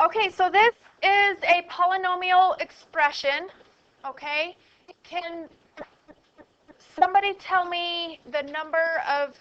Okay, so this is a polynomial expression, okay? Can somebody tell me the number of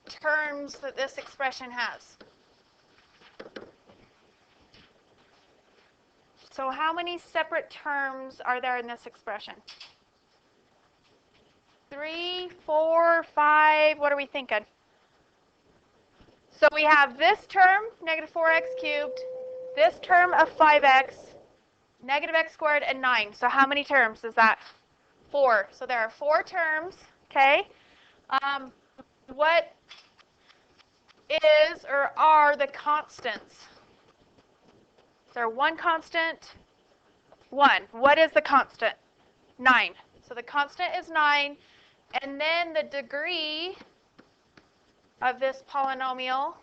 terms that this expression has? So how many separate terms are there in this expression? 3, 4, 5, what are we thinking? So we have this term, negative 4x cubed, this term of 5x, negative x squared, and 9. So how many terms is that? 4. So there are 4 terms, okay? What is or are the constants? Is there one constant? 1. What is the constant? 9. So the constant is 9. And then the degree of this polynomial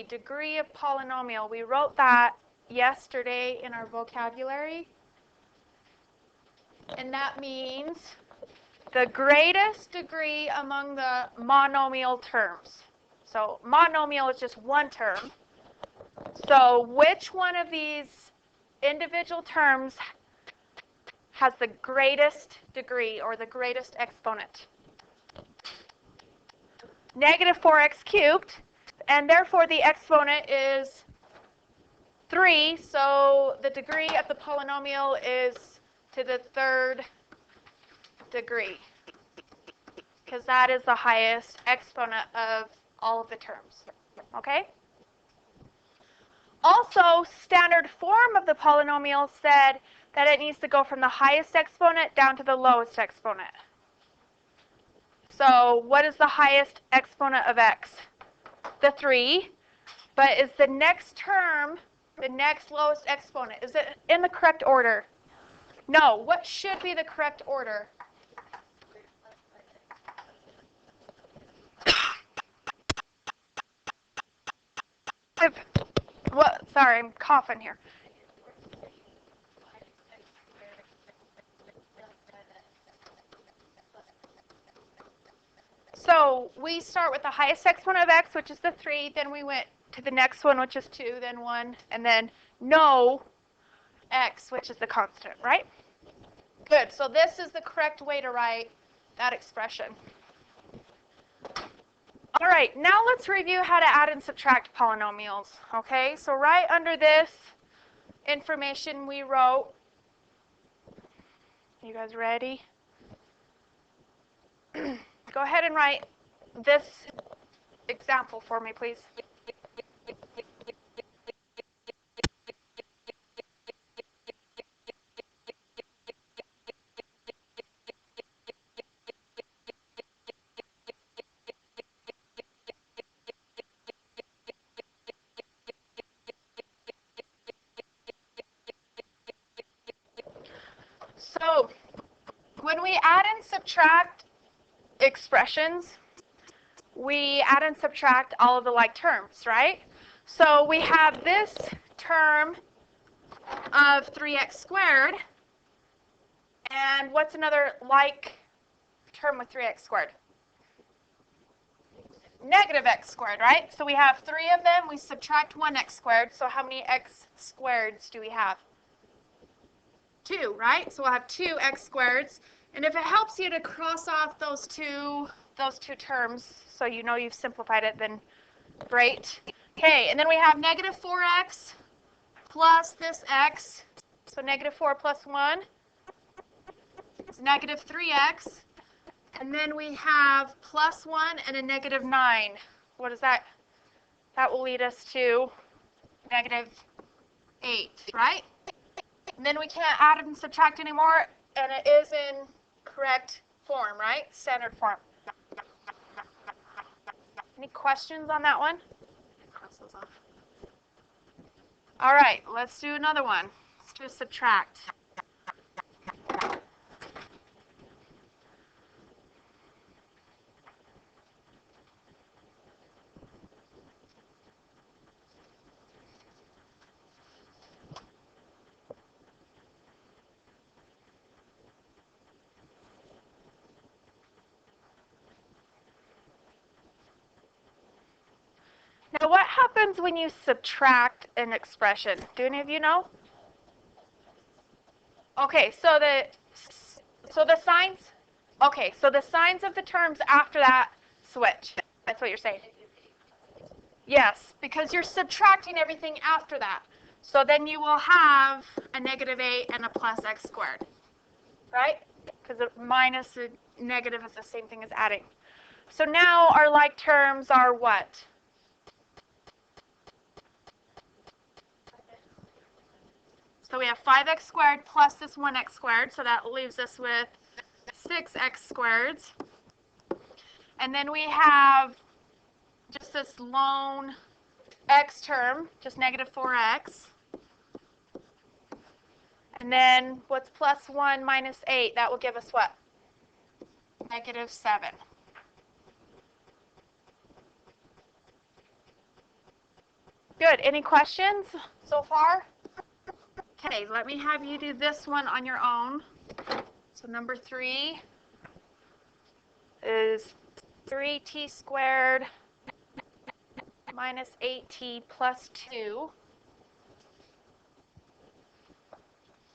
degree of polynomial. We wrote that yesterday in our vocabulary. And that means the greatest degree among the monomial terms. So monomial is just one term. So which one of these individual terms has the greatest degree or the greatest exponent? Negative 4x cubed, and therefore the exponent is 3, so the degree of the polynomial is to the 3rd degree, because that is the highest exponent of all of the terms, okay? Also, standard form of the polynomial said that it needs to go from the highest exponent down to the lowest exponent. So what is the highest exponent of x? The 3. But is the next term the next lowest exponent? Is it in the correct order? No. What should be the correct order? What? Sorry, I'm coughing here. So we start with the highest exponent of x, which is the 3. Then we went to the next one, which is 2, then 1, and then no x, which is the constant, right? Good. So this is the correct way to write that expression. All right, now let's review how to add and subtract polynomials, okay? So right under this information we wrote, you guys ready? Go ahead and write this example for me, please. So when we add and subtract expressions, we add and subtract all of the like terms, right? So we have this term of 3x squared, and what's another like term with 3x squared? Negative x squared, right? So we have 3 of them, we subtract 1x squared, so how many x squareds do we have? 2, right? So we'll have 2x squareds, and if it helps you to cross off those two terms, so you know you've simplified it, then great. Okay, and then we have negative 4x plus this x, so negative 4 plus 1 is negative 3x, and then we have plus 1 and a negative 9. What is that? That will lead us to negative 8, right? And then we can't add and subtract anymore, and it is in correct form, right? Standard form. Any questions on that one? Cross those off. All right, let's do another one. Let's do a subtract. Now, what happens when you subtract an expression? Do any of you know? Okay, so the signs. Okay, so the signs of the terms after that switch. That's what you're saying. Yes, because you're subtracting everything after that. So then you will have a negative 8 and a plus x squared, right? Because a minus a negative is the same thing as adding. So now our like terms are what? So we have 5x squared plus this 1x squared, so that leaves us with 6x squareds. And then we have just this lone x term, just negative 4x. And then what's plus 1 minus 8? That will give us what? Negative 7. Good. Any questions so far? Okay, let me have you do this one on your own. So number 3 is 3t squared minus 8t plus 2.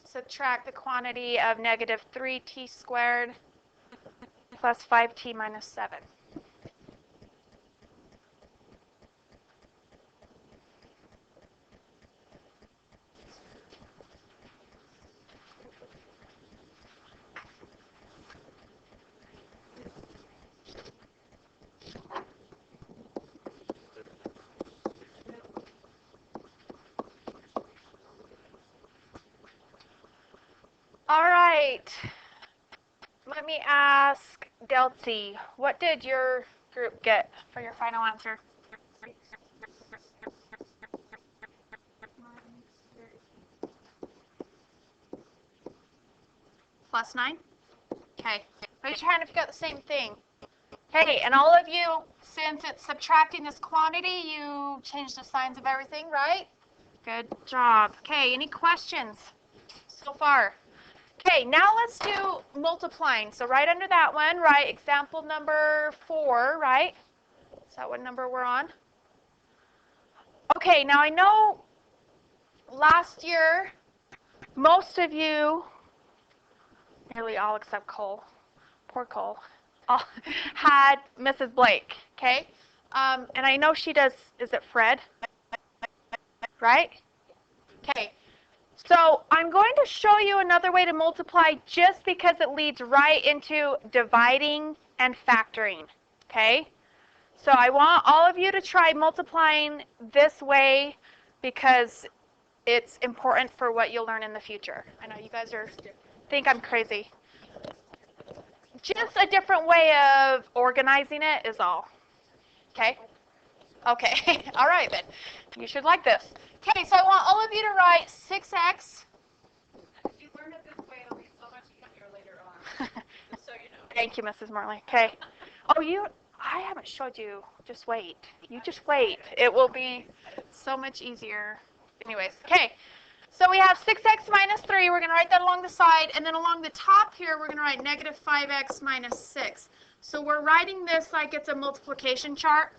Subtract the quantity of negative 3t squared plus 5t minus 7. All right. Let me ask Delcy, what did your group get for your final answer? Plus 9? Okay. Are you trying to figure out the same thing? Okay, and all of you, since it's subtracting this quantity, you change the signs of everything, right? Good job. Okay, any questions so far? Okay, now let's do multiplying. So right under that one, right, example number 4, right? Is that what number we're on? Okay, now I know last year, most of you, nearly all except Cole, poor Cole, all had Mrs. Blake, okay? And I know she does, is it Fred? Right? Okay. So I'm going to show you another way to multiply just because it leads right into dividing and factoring, okay? So I want all of you to try multiplying this way because it's important for what you'll learn in the future. I know you guys think I'm crazy. Just a different way of organizing it is all, okay? Okay, all right then. You should like this. Okay, so I want all of you to write 6x. If you learn it this way, it'll be so much easier later on. Just so you know. Thank you, Mrs. Morley. Okay. Oh, I haven't showed you. Just wait. You just wait. It will be so much easier. Anyways, okay. So we have 6x minus 3. We're going to write that along the side. And then along the top here, we're going to write negative 5x minus 6. So we're writing this like it's a multiplication chart.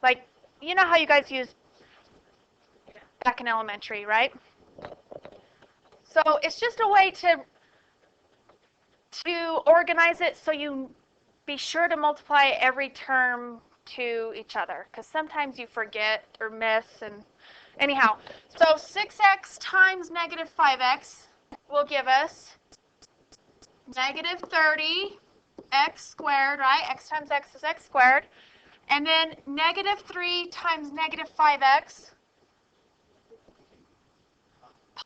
Like, you know how you guys use back in elementary, right? So it's just a way to organize it so you be sure to multiply every term to each other, because sometimes you forget or miss. And anyhow, so 6x times negative 5x will give us negative 30 x squared, right? X times x is x squared. And then negative 3 times negative 5x,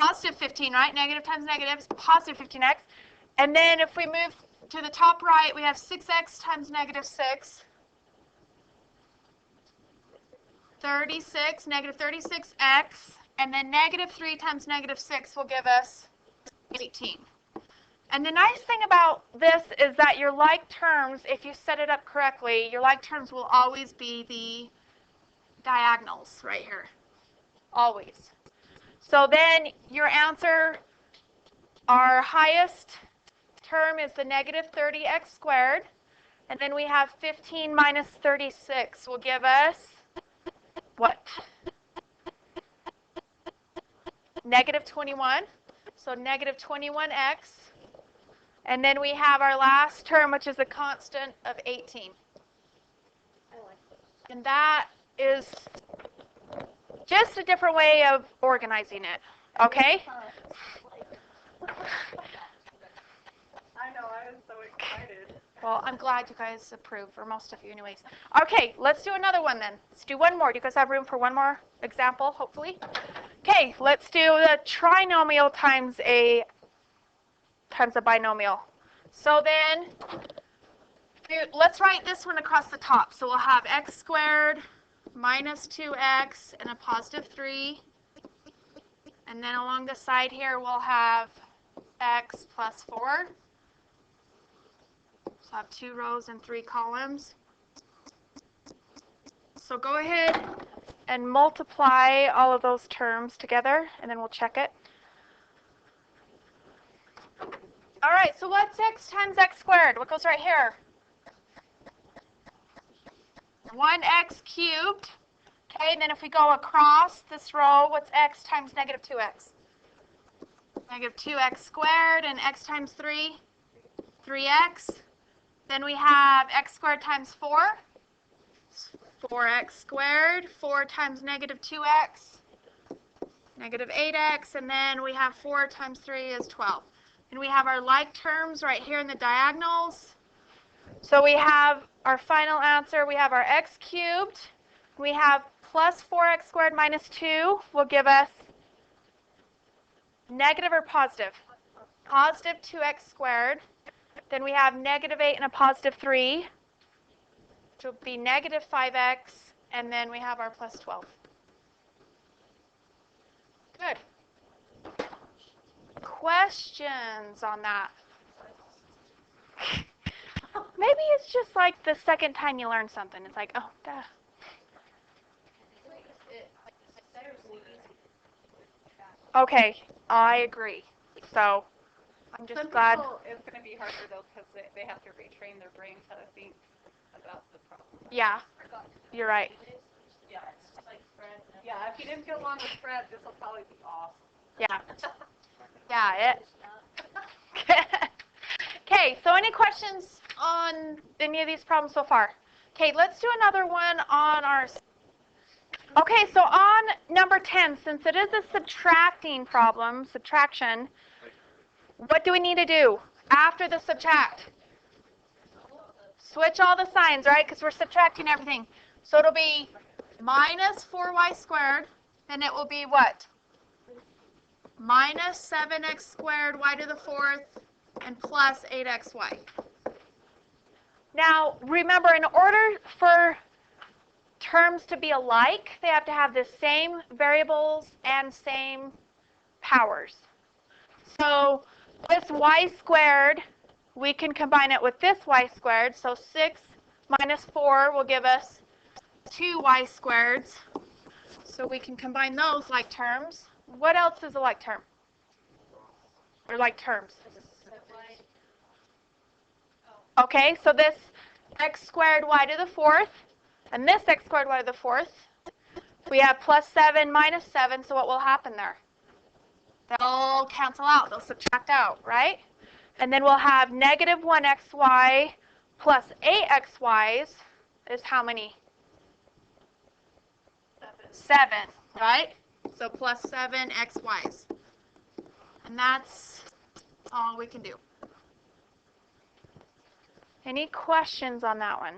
positive 15, right? Negative times negative is positive 15x. And then if we move to the top right, we have 6x times negative 6. 36, negative 36x. And then negative 3 times negative 6 will give us 18. And the nice thing about this is that your like terms, if you set it up correctly, your like terms will always be the diagonals right here. Always. So then your answer, our highest term is the negative 30x squared. And then we have 15 minus 36 will give us what? Negative 21. So negative 21x. And then we have our last term, which is a constant of 18. And that is just a different way of organizing it. Okay? I know, I was so excited. Well, I'm glad you guys approve, or most of you anyways. Okay, let's do another one then. Let's do one more. Do you guys have room for one more example, hopefully? Okay, let's do the trinomial times a binomial. So then, let's write this one across the top. So we'll have x squared minus 2x and a positive 3. And then along the side here, we'll have x plus 4. So I have 2 rows and 3 columns. So go ahead and multiply all of those terms together, and then we'll check it. All right, so what's x times x squared? What goes right here? 1x cubed. Okay, and then if we go across this row, what's x times negative 2x? Negative 2x squared, and x times 3? 3x. Then we have x squared times 4. 4x squared. 4 times negative 2x. Negative 8x. And then we have 4 times 3 is 12. And we have our like terms right here in the diagonals. So we have our final answer. We have our x cubed. We have plus 4x squared minus 2 will give us negative or positive? Positive 2x squared. Then we have negative 8 and a positive 3, which will be negative 5x. And then we have our plus 12. Good. Questions on that? Maybe it's just like the second time you learn something. It's like, oh, duh. Okay, I agree. So I'm just glad. People, it's going to be harder though because they have to retrain their brains how to think about the problem. Yeah, you're right. Yeah, yeah. If you didn't get along with Fred, this will probably be awesome. Yeah. Yeah, it. Okay, so any questions on any of these problems so far? Okay, let's do another one on our... Okay, so on number 10, since it is a subtracting problem, subtraction, what do we need to do after the subtract? Switch all the signs, right? Because we're subtracting everything. So it'll be minus 4y squared, and it will be what? Minus 7x squared y to the 4th, and plus 8xy. Now, remember, in order for terms to be alike, they have to have the same variables and same powers. So this y squared, we can combine it with this y squared. So 6 minus 4 will give us 2y squareds. So we can combine those like terms. What else is a like term? Or like terms? Okay, so this x squared y to the 4th, and this x squared y to the 4th, we have plus 7 minus 7, so what will happen there? They'll cancel out, they'll subtract out, right? And then we'll have negative 1xy plus 8xy's is how many? 7, right? So plus 7 xy's. And that's all we can do. Any questions on that one?